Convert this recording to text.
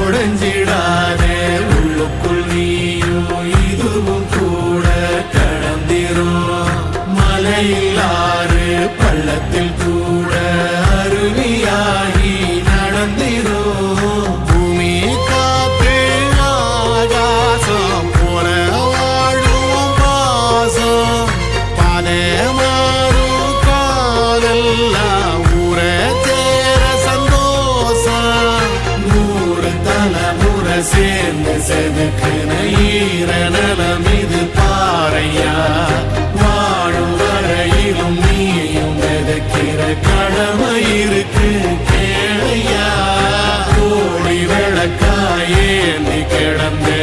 உடைஞ்சிடாதே உள்ளுக்குள் நீயும் இதுவும் கூட கடந்திரும் மலையிலாறு பள்ளத்தில் கூட அருவியாகி நடந்திரும் பூமி காத்து ஆகாசம் போல வாழும் பாசம் பாதை மாறும் காலெல்லாம் ஊரை சேர சந்தோஷம் 100 தலைமுறை சேர்ந்து செதுக்குன ஈர நலம் இது பாறையா வாழும் வரையிலும் நீயும் விதைக்கிற கடமை இருக்கு கேளையா கோடி விளக்காயேந்தி கிடந்து